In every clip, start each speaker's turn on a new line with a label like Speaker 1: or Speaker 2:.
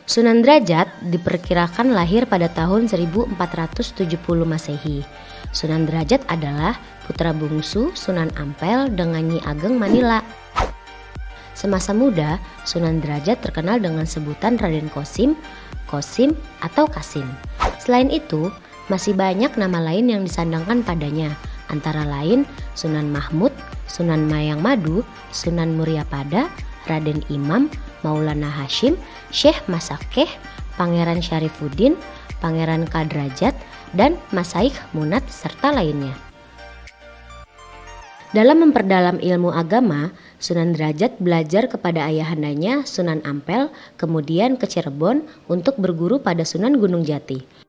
Speaker 1: Sunan Derajat diperkirakan lahir pada tahun 1470 Masehi. Sunan Derajat adalah putra bungsu Sunan Ampel dengan Nyi Ageng Manila. Semasa muda, Sunan Derajat terkenal dengan sebutan Raden Kosim, Kosim, atau Kasim. Selain itu, masih banyak nama lain yang disandangkan padanya, antara lain Sunan Mahmud, Sunan Mayang Madu, Sunan Muryapada, Raden Imam, Maulana Hashim, Syekh Masakeh, Pangeran Syarifuddin, Pangeran Kadrajat, dan Masaikh Munat serta lainnya. Dalam memperdalam ilmu agama, Sunan Derajat belajar kepada ayahandanya Sunan Ampel, kemudian ke Cirebon untuk berguru pada Sunan Gunung Jati.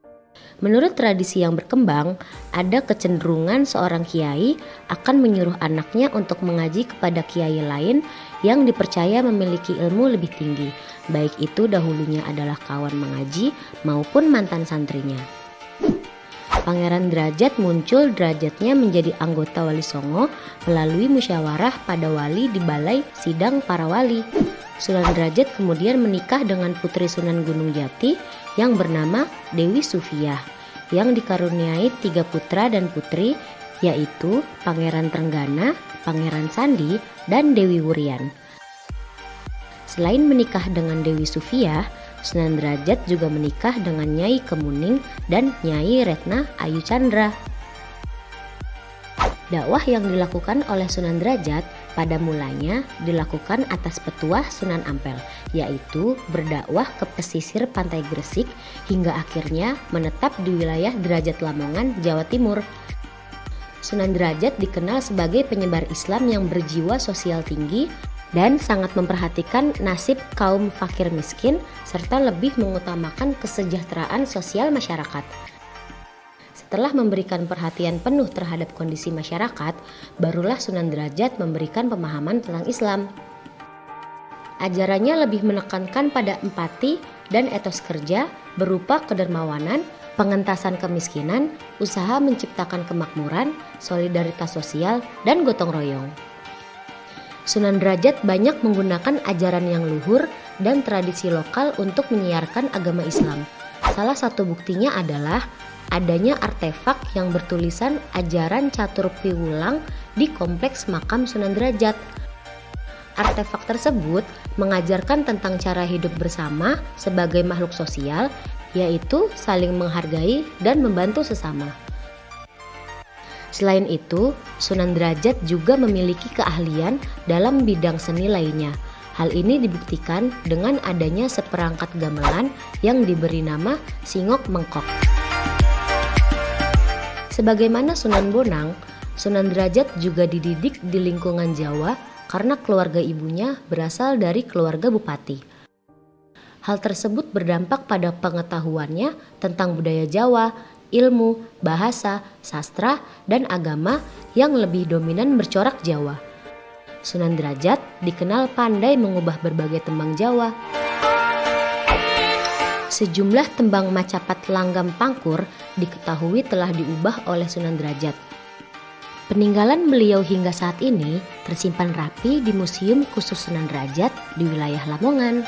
Speaker 1: Menurut tradisi yang berkembang, ada kecenderungan seorang kiai akan menyuruh anaknya untuk mengaji kepada kiai lain yang dipercaya memiliki ilmu lebih tinggi, baik itu dahulunya adalah kawan mengaji maupun mantan santrinya. Pangeran Derajat muncul derajatnya menjadi anggota Wali Songo melalui musyawarah pada wali di Balai Sidang Para Wali. Sunan Derajat kemudian menikah dengan putri Sunan Gunung Jati yang bernama Dewi Sufiah, yang dikaruniai 3 putra dan putri, yaitu Pangeran Trenggana, Pangeran Sandi, dan Dewi Wurian. Selain menikah dengan Dewi Sufiah, Sunan Derajat juga menikah dengan Nyai Kemuning dan Nyai Retna Ayu Chandra. Dakwah yang dilakukan oleh Sunan Derajat pada mulanya dilakukan atas petuah Sunan Ampel, yaitu berdakwah ke pesisir pantai Gresik hingga akhirnya menetap di wilayah Derajat Lamongan, Jawa Timur. Sunan Derajat dikenal sebagai penyebar Islam yang berjiwa sosial tinggi dan sangat memperhatikan nasib kaum fakir miskin serta lebih mengutamakan kesejahteraan sosial masyarakat. Setelah memberikan perhatian penuh terhadap kondisi masyarakat, barulah Sunan Derajat memberikan pemahaman tentang Islam. Ajarannya lebih menekankan pada empati dan etos kerja berupa kedermawanan, pengentasan kemiskinan, usaha menciptakan kemakmuran, solidaritas sosial, dan gotong royong. Sunan Derajat banyak menggunakan ajaran yang luhur dan tradisi lokal untuk menyiarkan agama Islam. Salah satu buktinya adalah adanya artefak yang bertulisan ajaran Catur Piwulang di kompleks makam Sunan Derajat. Artefak tersebut mengajarkan tentang cara hidup bersama sebagai makhluk sosial, yaitu saling menghargai dan membantu sesama. Selain itu, Sunan Derajat juga memiliki keahlian dalam bidang seni lainnya. Hal ini dibuktikan dengan adanya seperangkat gamelan yang diberi nama Singok Mengkok. Sebagaimana Sunan Bonang, Sunan Derajat juga dididik di lingkungan Jawa karena keluarga ibunya berasal dari keluarga bupati. Hal tersebut berdampak pada pengetahuannya tentang budaya Jawa, ilmu, bahasa, sastra, dan agama yang lebih dominan bercorak Jawa. Sunan Derajat dikenal pandai mengubah berbagai tembang Jawa. Sejumlah tembang Macapat Langgam Pangkur diketahui telah diubah oleh Sunan Derajat. Peninggalan beliau hingga saat ini tersimpan rapi di Museum Khusus Sunan Derajat di wilayah Lamongan.